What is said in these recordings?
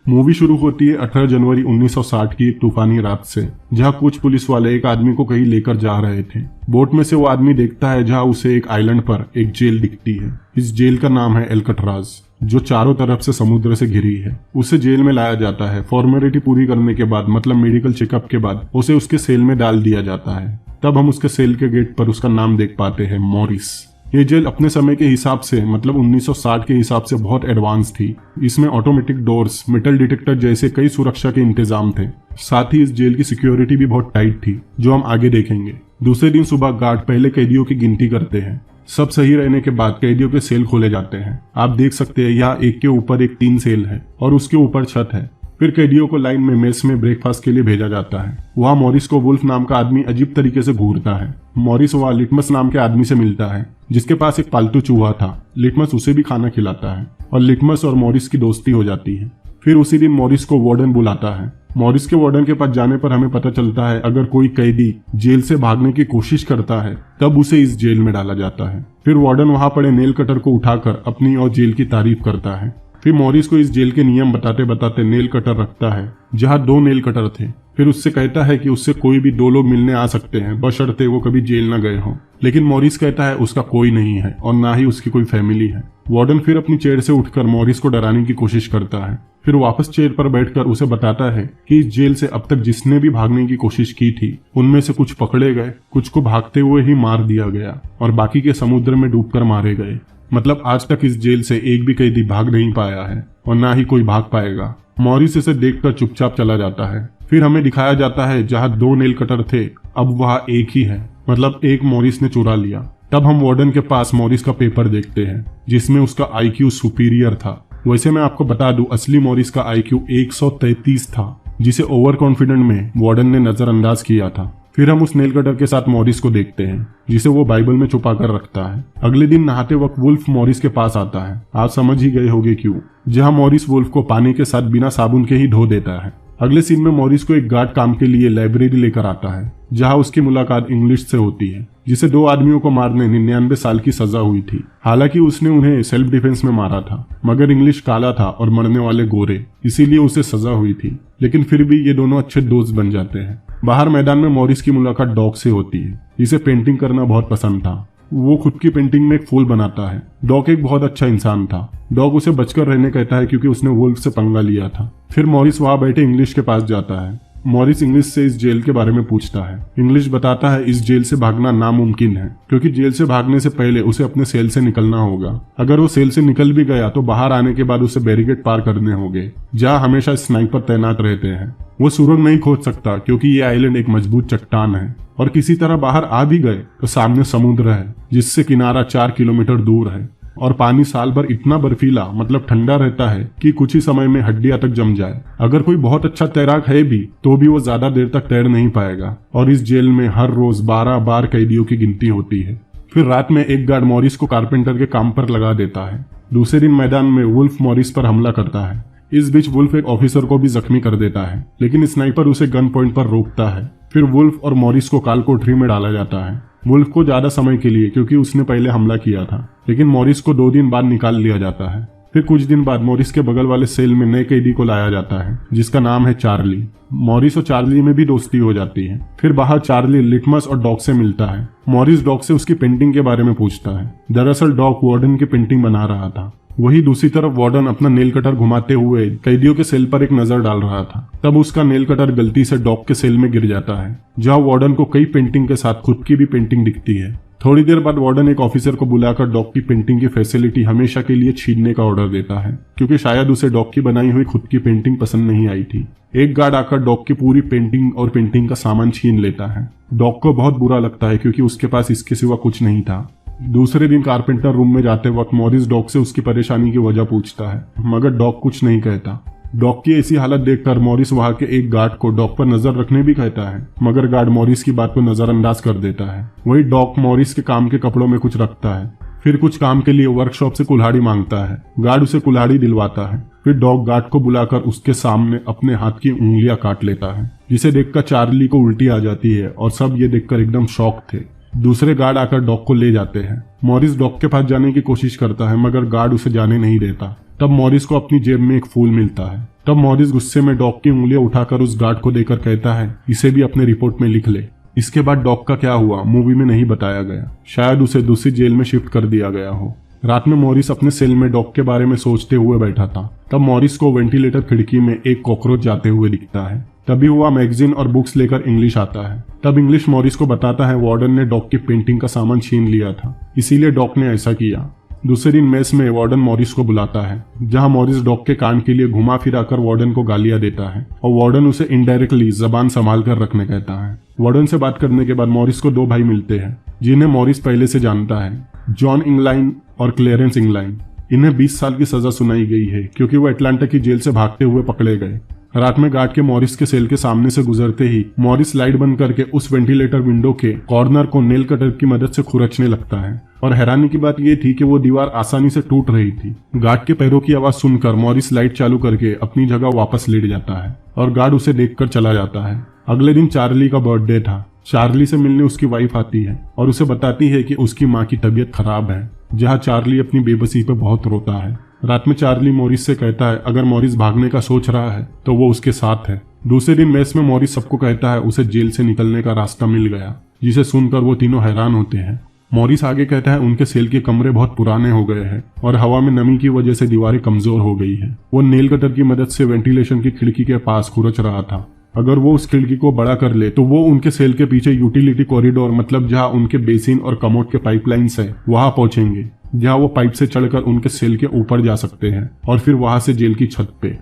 Movie शुरू होती है 18 जनवरी 1960 की एक तूफानी रात से, जहां कुछ पुलिस वाले एक आदमी को कहीं लेकर जा रहे थे। बोट में से वो आदमी देखता है जहां उसे एक आइलैंड पर एक जेल दिखती है। इस जेल का नाम है एल्कट्राज, जो चारों तरफ से समुद्र से घिरी है। उसे जेल में लाया जाता है। फॉर्मेलिटी पूरी करने के बाद, मतलब मेडिकल चेकअप के बाद, उसे उसके सेल में डाल दिया जाता है। तब हम उसके सेल के गेट पर उसका नाम देख पाते हैं, मॉरिस। ये जेल अपने समय के हिसाब से, मतलब 1960 के हिसाब से बहुत एडवांस थी। इसमें ऑटोमेटिक डोर्स, मेटल डिटेक्टर जैसे कई सुरक्षा के इंतजाम थे। साथ ही इस जेल की सिक्योरिटी भी बहुत टाइट थी, जो हम आगे देखेंगे। दूसरे दिन सुबह गार्ड पहले कैदियों की गिनती करते हैं। सब सही रहने के बाद कैदियों के सेल खोले जाते हैं। आप देख सकते हैं यहाँ एक के ऊपर एक 3 सेल है और उसके ऊपर छत है। फिर कैदियों को लाइन में मेस में ब्रेकफास्ट के लिए भेजा जाता है। वहाँ मॉरिस को वुल्फ नाम का आदमी अजीब तरीके से घूरता है। मॉरिस वहाँ लिटमस नाम के आदमी से मिलता है, जिसके पास एक पालतू चूहा था। लिटमस उसे भी खाना खिलाता है और लिटमस और मॉरिस की दोस्ती हो जाती है। फिर उसी दिन मॉरिस को वार्डन बुलाता है। मॉरिस के वार्डन के पास जाने पर हमें पता चलता है अगर कोई कैदी जेल से भागने की कोशिश करता है तब उसे इस जेल में डाला जाता है। फिर वार्डन वहाँ पड़े नेल कटर को उठाकर अपनी और जेल की तारीफ करता है। फिर मॉरिस को इस जेल के नियम बताते बताते नेल कटर रखता है, जहाँ 2 नेल कटर थे। फिर उससे कहता है कि उससे कोई भी 2 लोग मिलने आ सकते हैं, बशर्ते वो कभी जेल न गए हों। लेकिन मॉरिस कहता है उसका कोई नहीं है और ना ही उसकी कोई फैमिली है। वार्डन फिर अपनी चेयर से उठकर मॉरिस को डराने की कोशिश करता है। फिर वापस चेयर पर बैठकर उसे बताता है कि इस जेल से अब तक जिसने भी भागने की कोशिश की थी, उनमें से कुछ पकड़े गए, कुछ को भागते हुए ही मार दिया गया और बाकी के समुद्र में डूबकर मारे गए। मतलब आज तक इस जेल से एक भी कैदी भाग नहीं पाया है और ना ही कोई भाग पाएगा। मॉरिस इसे देखकर चुपचाप चला जाता है। फिर हमें दिखाया जाता है जहाँ 2 नेल कटर थे, अब वहाँ एक ही है, मतलब एक मॉरिस ने चुरा लिया। तब हम वार्डन के पास मॉरिस का पेपर देखते हैं, जिसमें उसका IQ सुपीरियर था। वैसे मैं आपको बता दूं, असली मॉरिस का IQ 133 था, जिसे ओवर कॉन्फिडेंट में वार्डन ने नजरअंदाज किया था। फिर हम उस नेल कटर के साथ मॉरिस को देखते हैं, जिसे वो बाइबल में छुपा कर रखता है। अगले दिन नहाते वक्त वुल्फ मॉरिस के पास आता है। आप समझ ही गए होंगे क्यों, जहां मॉरिस वुल्फ को पानी के साथ बिना साबुन के ही धो देता है। अगले सीन में मॉरिस को एक गार्ड काम के लिए लाइब्रेरी लेकर आता है, जहां उसकी मुलाकात इंग्लिश से होती है, जिसे 2 आदमियों को मारने 99 साल की सजा हुई थी। हालांकि उसने उन्हें सेल्फ डिफेंस में मारा था, मगर इंग्लिश काला था और मरने वाले गोरे, इसीलिए उसे सजा हुई थी। लेकिन फिर भी ये दोनों अच्छे दोस्त बन जाते हैं। बाहर मैदान में मॉरिस की मुलाकात डॉग से होती है, जिसे पेंटिंग करना बहुत पसंद था। वो खुद की पेंटिंग में एक फूल बनाता है। डॉग एक बहुत अच्छा इंसान था। डॉग उसे बचकर रहने कहता है क्योंकि उसने वुल्फ से पंगा लिया था। फिर मॉरिस वहां बैठे इंग्लिश के पास जाता है। मॉरिस इंग्लिश से इस जेल के बारे में पूछता है। इंग्लिश बताता है इस जेल से भागना नामुमकिन है, क्योंकि जेल से भागने से पहले उसे अपने सेल से निकलना होगा। अगर वो सेल से निकल भी गया तो बाहर आने के बाद उसे बैरिकेड पार करने होंगे, जहाँ हमेशा स्नाइपर तैनात रहते हैं। वो सुरंग नहीं खोद सकता क्योंकि ये आइलैंड एक मजबूत चट्टान है, और किसी तरह बाहर आ भी गए तो सामने समुद्र है, जिससे किनारा 4 किलोमीटर दूर है, और पानी साल भर इतना बर्फीला, मतलब ठंडा रहता है कि कुछ ही समय में हड्डियां तक जम जाए। अगर कोई बहुत अच्छा तैराक है भी तो भी वो ज्यादा देर तक तैर नहीं पाएगा। और इस जेल में हर रोज 12 बार कैदियों की गिनती होती है। फिर रात में एक गार्ड मॉरिस को कारपेंटर के काम पर लगा देता है। दूसरे दिन मैदान में वुल्फ मॉरिस पर हमला करता है। इस बीच वुल्फ एक ऑफिसर को भी जख्मी कर देता है, लेकिन स्नाइपर उसे गन पॉइंट पर रोकता है। फिर वुल्फ और मॉरिस को काल कोठरी में डाला जाता है। वुल्फ को ज्यादा समय के लिए, क्योंकि उसने पहले हमला किया था, लेकिन मॉरिस को 2 दिन बाद निकाल लिया जाता है। फिर कुछ दिन बाद मॉरिस के बगल वाले सेल में नए कैदी को लाया जाता है, जिसका नाम है चार्ली। मॉरिस और चार्ली में भी दोस्ती हो जाती है। फिर बाहर चार्ली लिटमस और डॉग से मिलता है। मॉरिस डॉग से उसकी पेंटिंग के बारे में पूछता है। दरअसल डॉग वार्डन की पेंटिंग बना रहा था। वही दूसरी तरफ वार्डन अपना नेल कटर घुमाते हुए कैदियों के सेल पर एक नजर डाल रहा था। तब उसका नेल कटर गलती से डॉग के सेल में गिर जाता है, जहां वार्डन को कई पेंटिंग के साथ खुद की भी पेंटिंग दिखती है। थोड़ी देर बाद वार्डन एक ऑफिसर को बुलाकर डॉग की पेंटिंग की फैसिलिटी हमेशा के लिए छीनने का ऑर्डर देता है, क्योंकि शायद उसे डॉग की बनाई हुई खुद की पेंटिंग पसंद नहीं आई थी। एक गार्ड आकर डॉग की पूरी पेंटिंग और पेंटिंग का सामान छीन लेता है। डॉग को बहुत बुरा लगता है, क्योंकि उसके पास इसके सिवा कुछ नहीं था। दूसरे दिन कारपेंटर रूम में जाते वक्त मॉरिस डॉग से उसकी परेशानी की वजह पूछता है, मगर डॉग कुछ नहीं कहता। डॉग की ऐसी हालत देखकर मॉरिस वहां के एक गार्ड को डॉग पर नजर रखने भी कहता है, मगर गार्ड मॉरिस की बात को नजरअंदाज कर देता है। वही डॉग मॉरिस के काम के कपड़ों में कुछ रखता है। फिर कुछ काम के लिए वर्कशॉप से कुल्हाड़ी मांगता है। गार्ड उसे कुल्हाड़ी दिलवाता है। फिर डॉग गार्ड को बुलाकर उसके सामने अपने हाथ की उंगलियां काट लेता है, जिसे देखकर चार्ली को उल्टी आ जाती है और सब ये देखकर एकदम शॉक थे। दूसरे गार्ड आकर डॉग को ले जाते हैं। मॉरिस डॉग के पास जाने की कोशिश करता है मगर गार्ड उसे जाने नहीं देता। तब मॉरिस को अपनी जेब में एक फूल मिलता है। तब मॉरिस गुस्से में डॉग की उंगलियां उठाकर उस गार्ड को देकर कहता है इसे भी अपने रिपोर्ट में लिख ले। इसके बाद डॉग का क्या हुआ मूवी में नहीं बताया गया, शायद उसे दूसरी जेल में शिफ्ट कर दिया गया हो। रात में मॉरिस अपने सेल में डॉग के बारे में सोचते हुए बैठा था। तब मॉरिस को वेंटिलेटर खिड़की में एक कॉकरोच जाते हुए दिखता है। तभी वह मैगजीन और बुक्स लेकर इंग्लिश आता है। तब इंग्लिश मॉरिस को बताता है वार्डन ने डॉग की पेंटिंग का सामान छीन लिया था, इसीलिए डॉग ने ऐसा किया। दूसरे दिन मेस में वार्डन मॉरिस को बुलाता है, जहां मॉरिस डॉग के कान के लिए घुमा फिराकर वार्डन को गालियां देता है और वार्डन उसे इनडायरेक्टली जबान संभाल कर रखने कहता है। वार्डन से बात करने के बाद मॉरिस को 2 भाई मिलते हैं जिन्हें मॉरिस पहले से जानता है, जॉन इंगलाइन और क्लेरेंस इंगलाइन। इन्हें 20 साल की सजा सुनाई गई है क्योंकि वो अटलांटा की जेल से भागते हुए पकड़े गए। रात में गार्ड के मॉरिस के सेल के सामने से गुजरते ही मॉरिस लाइट बंद करके उस वेंटिलेटर विंडो के कॉर्नर को नेल कटर की मदद से खुरचने लगता है और हैरानी की बात यह थी कि वो दीवार आसानी से टूट रही थी। गार्ड के पैरों की आवाज सुनकर मॉरिस लाइट चालू करके अपनी जगह वापस लेट जाता है और गार्ड उसे देखकर चला जाता है। अगले दिन चार्ली का बर्थडे था। चार्ली से मिलने उसकी वाइफ आती है और उसे बताती है कि उसकी माँ की तबीयत खराब है, जहाँ चार्ली अपनी बेबसी पे बहुत रोता है। रात में चार्ली मॉरिस से कहता है अगर मॉरिस भागने का सोच रहा है तो वो उसके साथ है। दूसरे दिन मेस में मॉरिस सबको कहता है उसे जेल से निकलने का रास्ता मिल गया, जिसे सुनकर वो तीनों हैरान होते हैं। मॉरिस आगे कहता है उनके सेल के कमरे बहुत पुराने हो गए हैं और हवा में नमी की वजह से दीवारें कमजोर हो गई है। वो नेल कटर की मदद से वेंटिलेशन की खिड़की के पास खुरच रहा था। अगर वो उस खिड़की को बड़ा कर ले तो वो उनके सेल के पीछे यूटिलिटी कॉरिडोर, मतलब जहाँ उनके बेसिन और कमोड के पाइपलाइंस है, वहां पहुंचेंगे, जहाँ वो पाइप से चढ़कर उनके सेल के ऊपर जा सकते हैं और फिर वहां से जेल की छत पे।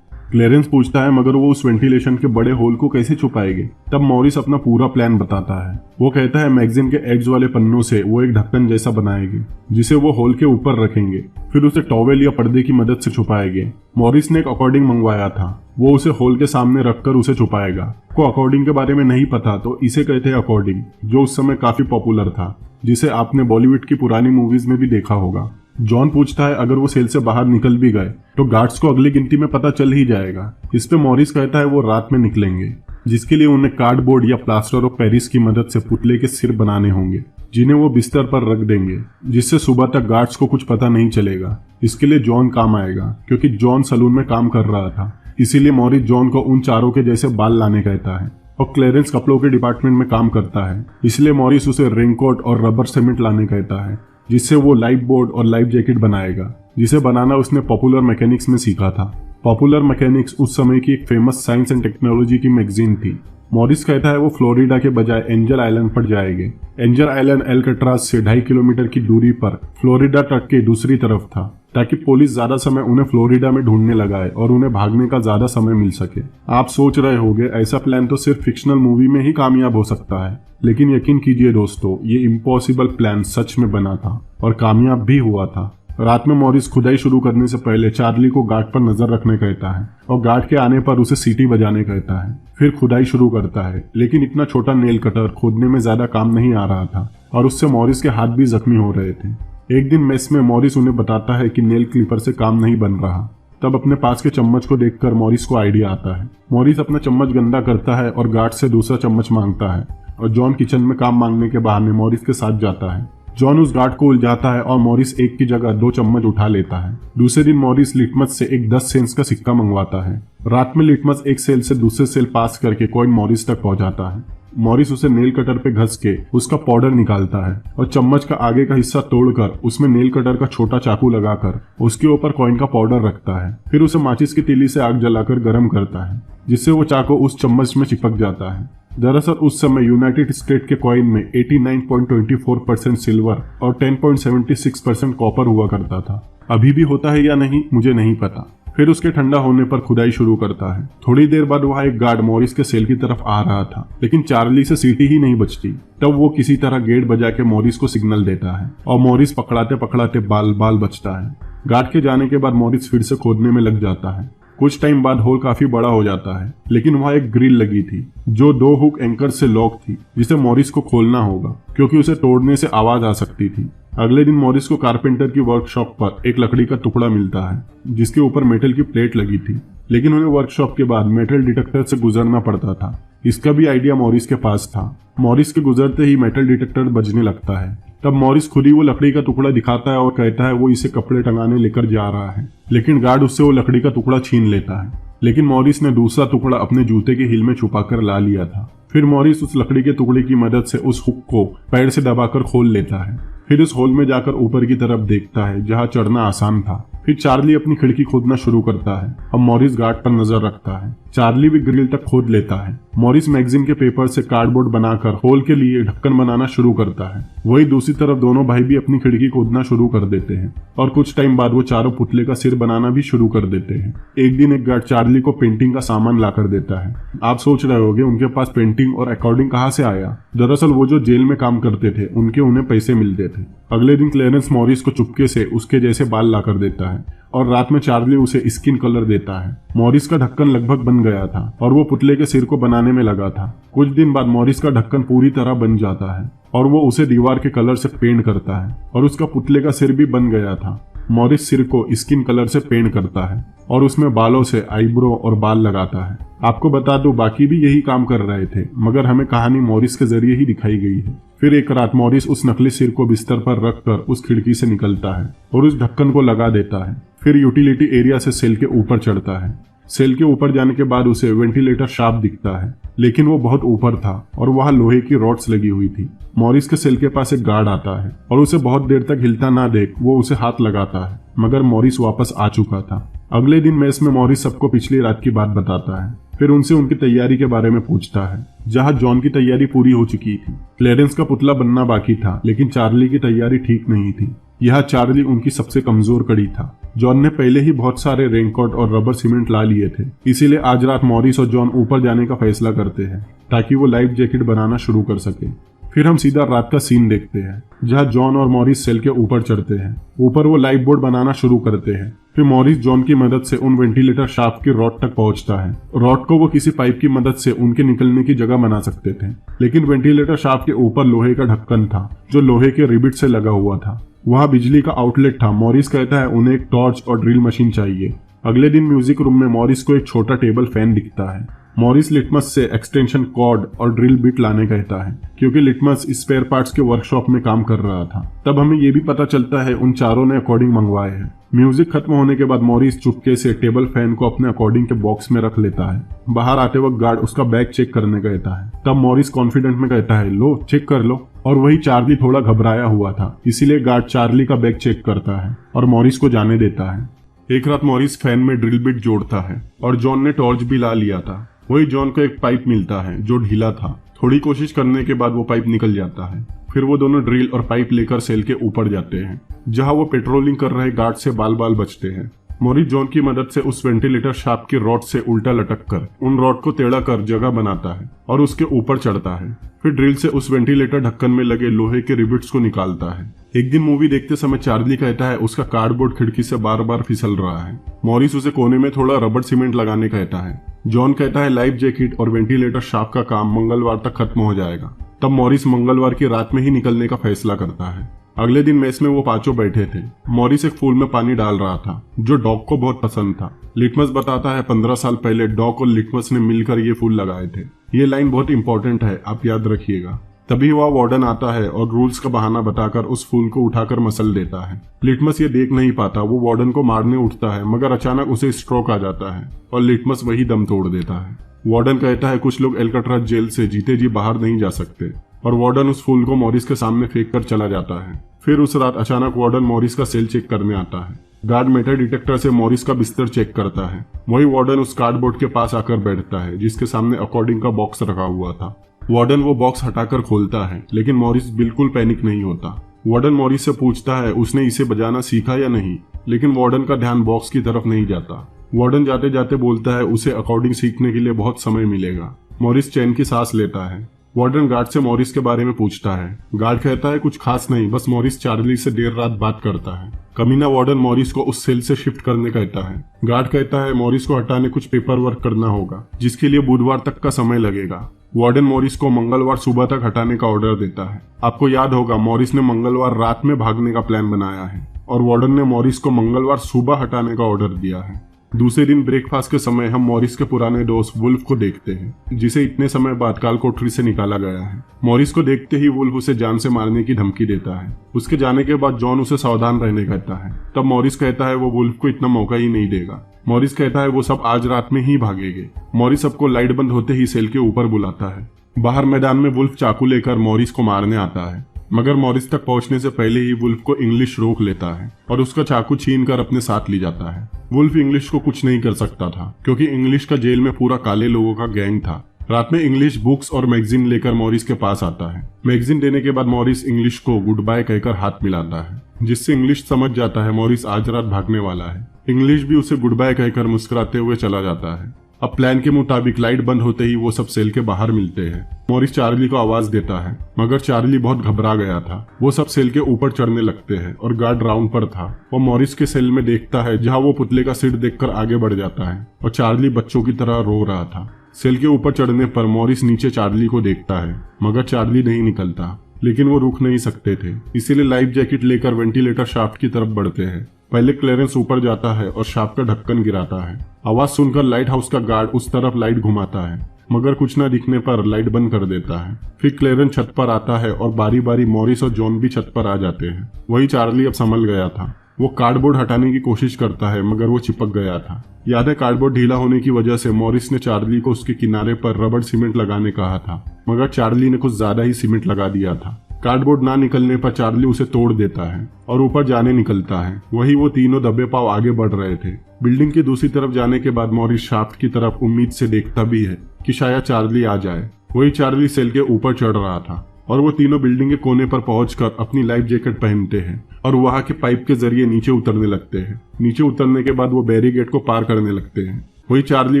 क्लेरेंस पूछता है मगर वो उस वेंटिलेशन के बड़े होल को कैसे छुपाएंगे। तब मॉरिस अपना पूरा प्लान बताता है। वो कहता है मैगजीन के एड्स वाले पन्नों से वो एक ढक्कन जैसा बनाएंगे जिसे वो होल के ऊपर रखेंगे, फिर उसे टॉवेल या पर्दे की मदद से छुपाएंगे। मॉरिस ने एक अकॉर्डिंग मंगवाया था, वो उसे होल के सामने रखकर उसे छुपाएगा। को अकॉर्डिंग के बारे में नहीं पता तो इसे कहते हैं अकॉर्डिंग, जो उस समय काफी पॉपुलर था, जिसे आपने बॉलीवुड की पुरानी मूवीज में भी देखा होगा। जॉन पूछता है अगर वो सेल से बाहर निकल भी गए तो गार्ड्स को अगली गिनती में पता चल ही जाएगा। इस पे मॉरिस कहता है वो रात में निकलेंगे, जिसके लिए उन्हें कार्डबोर्ड या प्लास्टर ऑफ पेरिस की मदद से पुतले के सिर बनाने होंगे, जिन्हें वो बिस्तर पर रख देंगे, जिससे सुबह तक गार्ड्स को कुछ पता नहीं चलेगा। इसके लिए जॉन काम आएगा क्योंकि जॉन सलून में काम कर रहा था, इसीलिए मॉरिस जॉन को उन चारों के जैसे बाल लाने कहता है। और क्लेरेंस कपड़ों के डिपार्टमेंट में काम करता है, इसलिए मॉरिस उसे रेनकोट और रबर सीमेंट लाने कहता है, जिससे वो लाइफ बोर्ड और लाइफ जैकेट बनाएगा, जिसे बनाना उसने पॉपुलर मैकेनिक्स में सीखा था। पॉपुलर मैकेनिक्स उस समय की एक फेमस साइंस एंड टेक्नोलॉजी की मैगजीन थी। मॉरिस कहता है वो फ्लोरिडा के बजाय एंजल आइलैंड पर जाएंगे। एंजल आइलैंड एल्कट्राज से 2.5 किलोमीटर की दूरी पर फ्लोरिडा तट के दूसरी तरफ था, ताकि पुलिस ज्यादा समय उन्हें फ्लोरिडा में ढूंढने लगाए और उन्हें भागने का ज्यादा समय मिल सके। आप सोच रहे होंगे ऐसा प्लान तो सिर्फ फिक्शनल मूवी में ही कामयाब हो सकता है, लेकिन यकीन कीजिए दोस्तों, ये इम्पॉसिबल प्लान सच में बना था और कामयाब भी हुआ था। रात में मॉरिस खुदाई शुरू करने से पहले चार्ली को गार्ड पर नजर रखने कहता है और गार्ड के आने पर उसे सीटी बजाने कहता है। फिर खुदाई शुरू करता है, लेकिन इतना छोटा नेल कटर खोदने में ज्यादा काम नहीं आ रहा था और उससे मॉरिस के हाथ भी जख्मी हो रहे थे। एक दिन मेस में मॉरिस उन्हें बताता है कि नेल क्लिपर से काम नहीं बन रहा। तब अपने पास के चम्मच को देखकर मॉरिस को आइडिया आता है। मॉरिस अपना चम्मच गंदा करता है और गार्ड से दूसरा चम्मच मांगता है और जॉन किचन में काम मांगने के बहाने मॉरिस के साथ जाता है। जॉन उस गार्ड को उलझाता है और मॉरिस एक की जगह 2 चम्मच उठा लेता है। दूसरे दिन मॉरिस लिटमस से एक 10 सेंट्स का सिक्का मंगवाता है। रात में लिटमस एक सेल से दूसरे सेल पास करके कॉइन मॉरिस तक पहुंचाता है। मॉरिस उसे नेल कटर पे घस के उसका पाउडर निकालता है और चम्मच का आगे का हिस्सा तोड़कर उसमें नेल कटर का छोटा चाकू लगाकर उसके ऊपर कॉइन का पाउडर रखता है। फिर उसे माचिस की तीली से आग जलाकर गर्म करता है, जिससे वो चाकू उस चम्मच में चिपक जाता है। दरअसल उस समय यूनाइटेड स्टेट के कॉइन में 89.24% सिल्वर और 10.76% कॉपर हुआ करता था। अभी भी होता है या नहीं मुझे नहीं पता। फिर उसके ठंडा होने पर खुदाई शुरू करता है। थोड़ी देर बाद वहाँ एक गार्ड मॉरिस के सेल की तरफ आ रहा था, लेकिन चार्ली से सीटी ही नहीं बचती। तब वो किसी तरह गेट बजा के मॉरिस को सिग्नल देता है और मॉरिस पकड़ाते पकड़ाते बाल बचता है। गार्ड के जाने के बाद मॉरिस फिर से खोदने में लग जाता है। कुछ टाइम बाद होल काफी बड़ा हो जाता है, लेकिन वहाँ एक ग्रिल लगी थी जो 2 हुक एंकर से लॉक थी, जिसे मॉरिस को खोलना होगा क्योंकि उसे तोड़ने से आवाज आ सकती थी। अगले दिन मॉरिस को कारपेंटर की वर्कशॉप पर एक लकड़ी का टुकड़ा मिलता है जिसके ऊपर मेटल की प्लेट लगी थी। लेकिन उन्हें वर्कशॉप के बाद मेटल डिटेक्टर से गुजरना पड़ता था। इसका भी आइडिया मॉरिस के पास था। मॉरिस के गुजरते ही मेटल डिटेक्टर बजने लगता है। तब मॉरिस खुद ही वो लकड़ी का टुकड़ा दिखाता है और कहता है वो इसे कपड़े टंगाने लेकर जा रहा है, लेकिन गार्ड उससे वो लकड़ी का टुकड़ा छीन लेता है। लेकिन मॉरिस ने दूसरा टुकड़ा अपने जूते के हिल में छुपाकर ला लिया था। फिर मॉरिस उस लकड़ी के टुकड़े की मदद से उस हुक को पैर से दबाकर खोल लेता है। फिर उस होल में जाकर ऊपर की तरफ देखता है जहाँ चढ़ना आसान था। फिर चार्ली अपनी खिड़की खोदना शुरू करता है। अब मॉरिस गार्ड पर नजर रखता है। चार्ली भी ग्रिल तक खोद लेता है। मॉरिस मैगजीन के पेपर से कार्डबोर्ड बनाकर होल के लिए ढक्कन बनाना शुरू करता है। वही दूसरी तरफ दोनों भाई भी अपनी खिड़की खोदना शुरू कर देते हैं और कुछ टाइम बाद वो चारों पुतले का सिर बनाना भी शुरू कर देते हैं। एक दिन एक गार्ड चार्ली को पेंटिंग का सामान लाकर देता है। आप सोच रहे होंगे उनके पास पेंटिंग और अकॉर्डिंग कहाँ से आया। दरअसल वो जो जेल में काम करते थे उन्हें पैसे मिलते थे। अगले दिन क्लेरेंस मॉरिस को चुपके से उसके जैसे बाल लाकर देता है और रात में चार्ली उसे स्किन कलर देता है। मॉरिस का ढक्कन लगभग बन गया था और वो पुतले के सिर को बनाने में लगा था। कुछ दिन बाद मॉरिस का ढक्कन पूरी तरह बन जाता है और वो उसे दीवार के कलर से पेंट करता है और उसका पुतले का सिर भी बन गया था। मॉरिस सिर को स्किन कलर से पेंट करता है और उसमें बालों से आईब्रो और बाल लगाता है। आपको बता दो बाकी भी यही काम कर रहे थे, मगर हमें कहानी मॉरिस के जरिए ही दिखाई गई है। फिर एक रात मॉरिस उस नकली सिर को बिस्तर पर रखकर उस खिड़की से निकलता है और उस ढक्कन को लगा देता है। फिर यूटिलिटी एरिया से सेल के ऊपर चढ़ता है। सेल के ऊपर जाने के बाद उसे वेंटिलेटर शाफ्ट दिखता है, लेकिन वो बहुत ऊपर था और वहां लोहे की रॉड्स लगी हुई थी। मॉरिस के सेल के पास एक गार्ड आता है और उसे बहुत देर तक हिलता ना देख वो उसे हाथ लगाता है, मगर मॉरिस वापस आ चुका था। अगले दिन मेस में मॉरिस सबको पिछली रात की बात बताता है। फिर उनसे उनकी तैयारी के बारे में पूछता है, जहां जॉन की तैयारी पूरी हो चुकी थी। क्लेरेंस का पुतला बनना बाकी था, लेकिन चार्ली की तैयारी ठीक नहीं थी। यह चार्ली उनकी सबसे कमजोर कड़ी था। जॉन ने पहले ही बहुत सारे रेनकोट और रबर सीमेंट ला लिए थे, इसीलिए आज रात मॉरिस और जॉन ऊपर जाने का फैसला करते हैं ताकि वो लाइफ जैकेट बनाना शुरू कर सके। फिर हम सीधा रात का सीन देखते हैं जहां जॉन और मॉरिस सेल के ऊपर चढ़ते हैं। ऊपर वो लाइफ बोर्ड बनाना शुरू करते हैं। फिर मॉरिस जॉन की मदद से उन वेंटिलेटर शाफ्ट की रॉड तक पहुंचता है। रॉड को वो किसी पाइप की मदद से उनके निकलने की जगह बना सकते थे, लेकिन वेंटिलेटर शाफ्ट के ऊपर लोहे का ढक्कन था जो लोहे के रिबिट से लगा हुआ था। वहाँ बिजली का आउटलेट था। मॉरिस कहता है उन्हें एक टॉर्च और ड्रिल मशीन चाहिए। अगले दिन म्यूजिक रूम में मॉरिस को एक छोटा टेबल फैन दिखता है। मॉरिस लिटमस से एक्सटेंशन कॉर्ड और ड्रिल बिट लाने कहता है, क्योंकि लिटमस स्पेयर पार्ट्स के वर्कशॉप में काम कर रहा था। तब हमें ये भी पता चलता है उन चारों ने अकॉर्डिंग मंगवाए हैं। म्यूजिक खत्म होने के बाद मॉरिस चुपके से टेबल फैन को अपने अकॉर्डिंग के बॉक्स में रख लेता है। बाहर आते वक्त गार्ड उसका बैग चेक करने कहता है। तब मॉरिस कॉन्फिडेंट में कहता है, लो चेक कर लो। और वही चार्ली थोड़ा घबराया हुआ था, इसीलिए गार्ड चार्ली का बैग चेक करता है और मॉरिस को जाने देता है। एक रात मॉरिस फैन में ड्रिल बिट जोड़ता है और जॉन ने टॉर्च भी ला लिया था। वही जॉन को एक पाइप मिलता है जो ढीला था। थोड़ी कोशिश करने के बाद वो पाइप निकल जाता है। फिर वो दोनों ड्रिल और पाइप लेकर सेल के ऊपर जाते हैं, जहां वो पेट्रोलिंग कर रहे गार्ड से बाल बाल बचते हैं। मॉरिस जॉन की मदद से उस वेंटिलेटर शाफ्ट की रॉड से उल्टा लटक कर उन रॉड को टेढ़ा कर जगह बनाता है और उसके ऊपर चढ़ता है। फिर ड्रिल से उस वेंटिलेटर ढक्कन में लगे लोहे के रिबिट्स को निकालता है। एक दिन मूवी देखते समय चार्ली कहता है उसका कार्डबोर्ड खिड़की से बार बार फिसल रहा है। मॉरिस उसे कोने में थोड़ा रबर सीमेंट लगाने कहता है। जॉन कहता है लाइफ जैकेट और वेंटिलेटर शाफ्ट का काम मंगलवार तक खत्म हो जाएगा। तब मॉरिस मंगलवार की रात में ही निकलने का फैसला करता है। अगले दिन मेस में वो पांचों बैठे थे। मॉरिस एक फूल में पानी डाल रहा था जो डॉग को बहुत पसंद था। लिटमस बताता है 15 साल पहले डॉग और लिटमस ने मिलकर ये फूल लगाए थे। ये लाइन बहुत इंपॉर्टेंट है, आप याद रखिएगा। तभी वह वार्डन आता है और रूल्स का बहाना बताकर उस फूल को उठाकर मसल देता है। लिटमस ये देख नहीं पाता, वो वार्डन को मारने उठता है, मगर अचानक उसे स्ट्रोक आ जाता है और लिटमस वही दम तोड़ देता है। वार्डन कहता है कुछ लोग एल्काट्राज जेल से जीते जी बाहर नहीं जा सकते और वार्डन उस फूल को मॉरिस के सामने फेंक कर चला जाता है। फिर उस रात अचानक वार्डन मॉरिस का सेल चेक करने आता है। गार्ड मेटल डिटेक्टर से मॉरिस का बिस्तर चेक करता है। वही वार्डन उस कार्डबोर्ड के पास आकर बैठता है जिसके सामने अकॉर्डिंग का बॉक्स रखा हुआ था। वार्डन वो बॉक्स हटाकर खोलता है, लेकिन मॉरिस बिल्कुल पैनिक नहीं होता। वार्डन मॉरिस से पूछता है उसने इसे बजाना सीखा या नहीं, लेकिन वार्डन का ध्यान बॉक्स की तरफ नहीं जाता। वार्डन जाते जाते बोलता है उसे अकॉर्डिंग सीखने के लिए बहुत समय मिलेगा। मॉरिस चैन की सांस लेता है। वार्डन गार्ड से मॉरिस के बारे में पूछता है। गार्ड कहता है कुछ खास नहीं, बस मॉरिस चार्ली से देर रात बात करता है। कमीना वार्डन मॉरिस को उस सेल से शिफ्ट करने कहता है। गार्ड कहता है मॉरिस को हटाने कुछ पेपर वर्क करना होगा, जिसके लिए बुधवार तक का समय लगेगा। वार्डन मॉरिस को मंगलवार सुबह तक हटाने का ऑर्डर देता है। आपको याद होगा मॉरिस ने मंगलवार रात में भागने का प्लान बनाया है और वार्डन ने मॉरिस को मंगलवार सुबह हटाने का ऑर्डर दिया है। दूसरे दिन ब्रेकफास्ट के समय हम मॉरिस के पुराने दोस्त वुल्फ को देखते हैं, जिसे इतने समय बाद काल कोठरी से निकाला गया है। मॉरिस को देखते ही वुल्फ उसे जान से मारने की धमकी देता है। उसके जाने के बाद जॉन उसे सावधान रहने कहता है। तब मॉरिस कहता है वो वुल्फ को इतना मौका ही नहीं देगा। मॉरिस कहता है वो सब आज रात में ही भागेंगे। मॉरिस सबको लाइट बंद होते ही सेल के ऊपर बुलाता है। बाहर मैदान में वुल्फ चाकू लेकर मॉरिस को मारने आता है, मगर मॉरिस तक पहुंचने से पहले ही वुल्फ को इंग्लिश रोक लेता है और उसका चाकू छीन कर अपने साथ ले जाता है। वुल्फ इंग्लिश को कुछ नहीं कर सकता था, क्योंकि इंग्लिश का जेल में पूरा काले लोगों का गैंग था। रात में इंग्लिश बुक्स और मैगजीन लेकर मॉरिस के पास आता है। मैगजीन देने के बाद मॉरिस इंग्लिश को गुड बाय कहकर हाथ मिलाता है, जिससे इंग्लिश समझ जाता है मॉरिस आज रात भागने वाला है। इंग्लिश भी उसे गुड बाय कहकर मुस्कुराते हुए चला जाता है। अब प्लान के मुताबिक लाइट बंद होते ही वो सब सेल के बाहर मिलते हैं। मॉरिस चार्ली को आवाज देता है, मगर चार्ली बहुत घबरा गया था। वो सब सेल के ऊपर चढ़ने लगते हैं और गार्ड राउंड पर था। वो मॉरिस के सेल में देखता है, जहां वो पुतले का सिर देखकर आगे बढ़ जाता है और चार्ली बच्चों की तरह रो रहा था। सेल के ऊपर चढ़ने पर मॉरिस नीचे चार्ली को देखता है, मगर चार्ली नहीं निकलता। लेकिन वो रुक नहीं सकते थे, इसीलिए लाइफ जैकेट लेकर वेंटिलेटर शाफ्ट की तरफ बढ़ते हैं। पहले क्लेरेंस ऊपर जाता है और शाफ्ट का ढक्कन गिराता है। आवाज सुनकर लाइट हाउस का गार्ड उस तरफ लाइट घुमाता है, मगर कुछ न दिखने पर लाइट बंद कर देता है। फिर क्लेरेंस छत पर आता है और बारी बारी मॉरिस और जॉन भी छत पर आ जाते हैं। वही चार्ली अब संभल गया था। वो कार्डबोर्ड हटाने की कोशिश करता है, मगर वो चिपक गया था। याद है, कार्डबोर्ड ढीला होने की वजह से मॉरिस ने चार्ली को उसके किनारे पर रबड़ सीमेंट लगाने कहा था, मगर चार्ली ने कुछ ज्यादा ही सीमेंट लगा दिया था। कार्डबोर्ड ना निकलने पर चार्ली उसे तोड़ देता है और ऊपर जाने निकलता है। वही वो तीनों दबे पांव आगे बढ़ रहे थे। बिल्डिंग की दूसरी तरफ जाने के बाद मॉरिस शाफ्ट की तरफ उम्मीद से देखता भी है कि शायद चार्ली आ जाए। वही चार्ली सेल के ऊपर चढ़ रहा था और वो तीनों बिल्डिंग के कोने पर पहुंचकर अपनी लाइफ जैकेट पहनते हैं और वहां के पाइप के जरिए नीचे उतरने लगते हैं। नीचे उतरने के बाद वो बैरिकेड को पार करने लगते हैं। वही चार्ली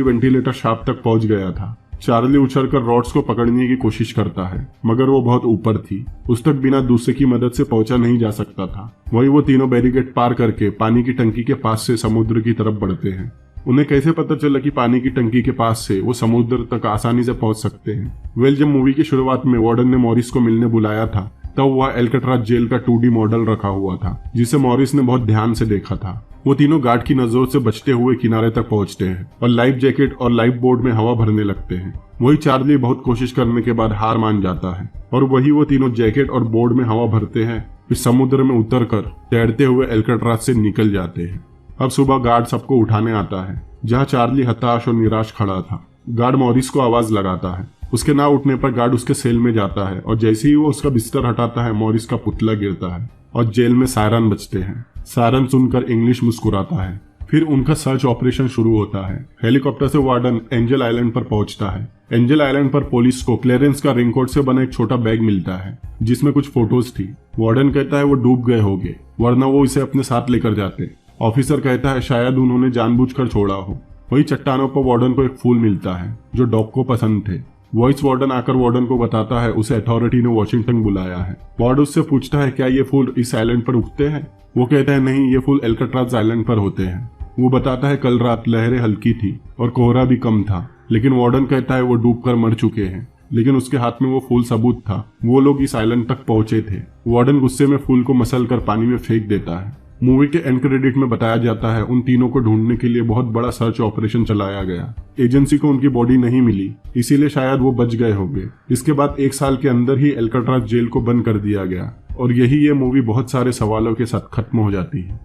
वेंटिलेटर शाफ्ट तक पहुंच गया था। चार्ली उछलकर रॉड्स को पकड़ने की कोशिश करता है, मगर वो बहुत ऊपर थी। उस तक बिना दूसरे की मदद से पहुंचा नहीं जा सकता था। वही वो तीनों बैरिकेड पार करके पानी की टंकी के पास से समुद्र की तरफ बढ़ते हैं। उन्हें कैसे पता चला कि पानी की टंकी के पास से वो समुद्र तक आसानी से पहुंच सकते हैं? जब मूवी की शुरुआत में वार्डन ने मॉरिस को मिलने बुलाया था, तब वह एल्कट्राज जेल का 2D मॉडल रखा हुआ था, जिसे मॉरिस ने बहुत ध्यान से देखा था। वो तीनों गार्ड की नजरों से बचते हुए किनारे तक पहुंचते हैं और लाइफ जैकेट और लाइफ बोर्ड में हवा भरने लगते हैं। वही चार्ली बहुत कोशिश करने के बाद हार मान जाता है और वही वो तीनों जैकेट और बोर्ड में हवा भरते हैं, फिर समुद्र में उतरकर तैरते हुए एल्कट्राज से निकल जाते हैं। अब सुबह गार्ड सबको उठाने आता है, जहाँ चार्ली हताश और निराश खड़ा था। गार्ड मॉरिस को आवाज लगाता है। उसके ना उठने पर गार्ड उसके सेल में जाता है और जैसे ही वो उसका बिस्तर हटाता है, मॉरिस का पुतला गिरता है और जेल में सायरन बजते हैं। सायरन सुनकर इंग्लिश मुस्कुराता है। फिर उनका सर्च ऑपरेशन शुरू होता है। हेलीकॉप्टर से वार्डन एंजल आइलैंड पर पहुंचता है। एंजल आइलैंड पर पुलिस को क्लेरेंस का रेनकोट से बना एक छोटा बैग मिलता है, जिसमें कुछ फोटोज थी। वार्डन कहता है वो डूब गए होंगे, वरना वो इसे अपने साथ लेकर जाते। ऑफिसर कहता है शायद उन्होंने जानबूझकर छोड़ा हो। वही चट्टानों पर वार्डन को एक फूल मिलता है जो डॉग को पसंद थे। वॉइस वार्डन आकर वार्डन को बताता है उसे अथॉरिटी ने वॉशिंगटन बुलाया है। वार्ड उससे पूछता है क्या ये फूल इस आइलैंड पर उगते हैं? वो कहता है नहीं, ये फूल एल्कट्राज आइलैंड पर होते हैं। वो बताता है कल रात लहरें हल्की थी और कोहरा भी कम था, लेकिन वार्डन कहता है वो डूबकर मर चुके हैं। लेकिन उसके हाथ में वो फूल सबूत था, वो लोग इस आइलैंड तक पहुंचे थे। वार्डन गुस्से में फूल को मसल कर पानी में फेंक देता है। मूवी के एंड क्रेडिट में बताया जाता है उन तीनों को ढूंढने के लिए बहुत बड़ा सर्च ऑपरेशन चलाया गया। एजेंसी को उनकी बॉडी नहीं मिली, इसीलिए शायद वो बच गए होंगे। इसके बाद 1 साल के अंदर ही एल्कट्राज जेल को बंद कर दिया गया और यही ये मूवी बहुत सारे सवालों के साथ खत्म हो जाती है।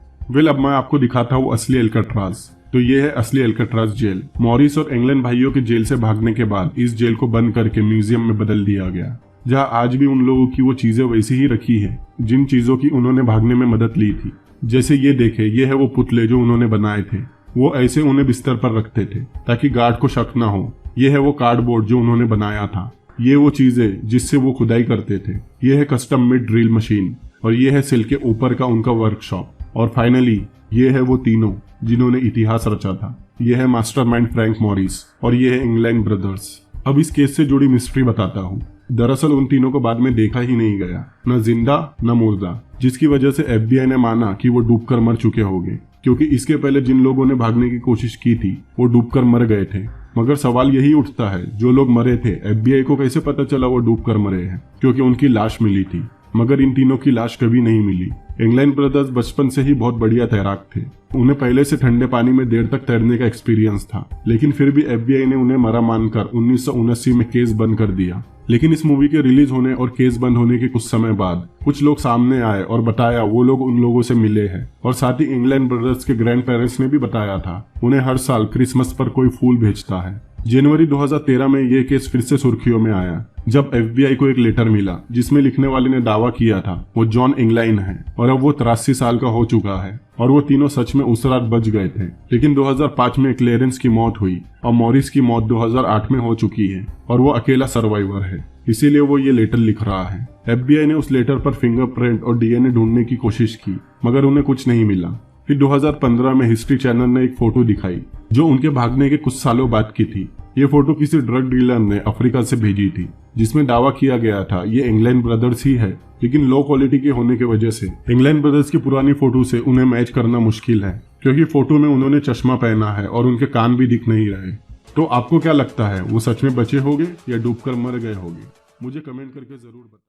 अब मैं आपको दिखाता हूँ असली एल्कट्राज। तो ये है असली एल्कट्राज जेल। मॉरिस और इंग्लैंड भाइयों के जेल से भागने के बाद इस जेल को बंद करके म्यूजियम में बदल दिया गया, जहाँ आज भी उन लोगों की वो चीजें वैसी ही रखी है जिन चीजों की उन्होंने भागने में मदद ली थी। जैसे ये देखे, ये है वो पुतले जो उन्होंने बनाए थे। वो ऐसे उन्हें बिस्तर पर रखते थे ताकि गार्ड को शक न हो। ये है वो कार्डबोर्ड जो उन्होंने बनाया था। ये वो चीजें जिससे वो खुदाई करते थे। ये है कस्टम मेड ड्रिल मशीन और ये है सेल के ऊपर का उनका वर्कशॉप। और फाइनली ये है वो तीनों जिन्होंने इतिहास रचा था। ये है मास्टरमाइंड फ्रैंक मॉरिस और ये है इंग्लैंड ब्रदर्स। अब इस केस से जुड़ी मिस्ट्री बताता हूँ। दरअसल उन तीनों को बाद में देखा ही नहीं गया, न जिंदा न मुर्दा, जिसकी वजह से FBI ने माना कि वो डूबकर मर चुके होंगे, क्योंकि इसके पहले जिन लोगों ने भागने की कोशिश की थी वो डूबकर मर गए थे। मगर सवाल यही उठता है, जो लोग मरे थे FBI को कैसे पता चला वो डूबकर मरे हैं? क्योंकि उनकी लाश मिली थी। मगर इन तीनों की लाश कभी नहीं मिली। इंग्लैंड ब्रदर्स बचपन से ही बहुत बढ़िया तैराक थे। उन्हें पहले से ठंडे पानी में देर तक तैरने का एक्सपीरियंस था, लेकिन फिर भी FBI ने उन्हें मरा मानकर 1979 में केस बंद कर दिया। लेकिन इस मूवी के रिलीज होने और केस बंद होने के कुछ समय बाद कुछ लोग सामने आए और बताया वो लोग उन लोगों से मिले हैं, और साथ ही इंग्लैंड ब्रदर्स के ग्रैंड पेरेंट्स ने भी बताया था उन्हें हर साल क्रिसमस पर कोई फूल भेजता है। जनवरी 2013 में ये केस फिर से सुर्खियों में आया जब FBI को एक लेटर मिला जिसमें लिखने वाले ने दावा किया था वो जॉन इंग्लाइन है और अब वो 83 साल का हो चुका है और वो तीनों सच में उस रात बच गए थे। लेकिन 2005 में क्लेरेंस की मौत हुई और मॉरिस की मौत 2008 में हो चुकी है और वो अकेला सर्वाइवर है, इसीलिए वो ये लेटर लिख रहा है। FBI ने उस लेटर पर फिंगरप्रिंट और DNA ढूंढने की कोशिश की मगर उन्हें कुछ नहीं मिला। फिर 2015 में हिस्ट्री चैनल ने एक फोटो दिखाई जो उनके भागने के कुछ सालों बाद की थी। ये फोटो किसी ड्रग डीलर ने अफ्रीका से भेजी थी जिसमें दावा किया गया था ये इंग्लैंड ब्रदर्स ही है, लेकिन लो क्वालिटी के होने की वजह से इंग्लैंड ब्रदर्स की पुरानी फोटो से उन्हें मैच करना मुश्किल है, क्योंकि फोटो में उन्होंने चश्मा पहना है और उनके कान भी दिख नहीं रहे। तो आपको क्या लगता है, वो सच में बचे होंगे या डूबकर मर गए होंगे? मुझे कमेंट करके जरूर बताएं।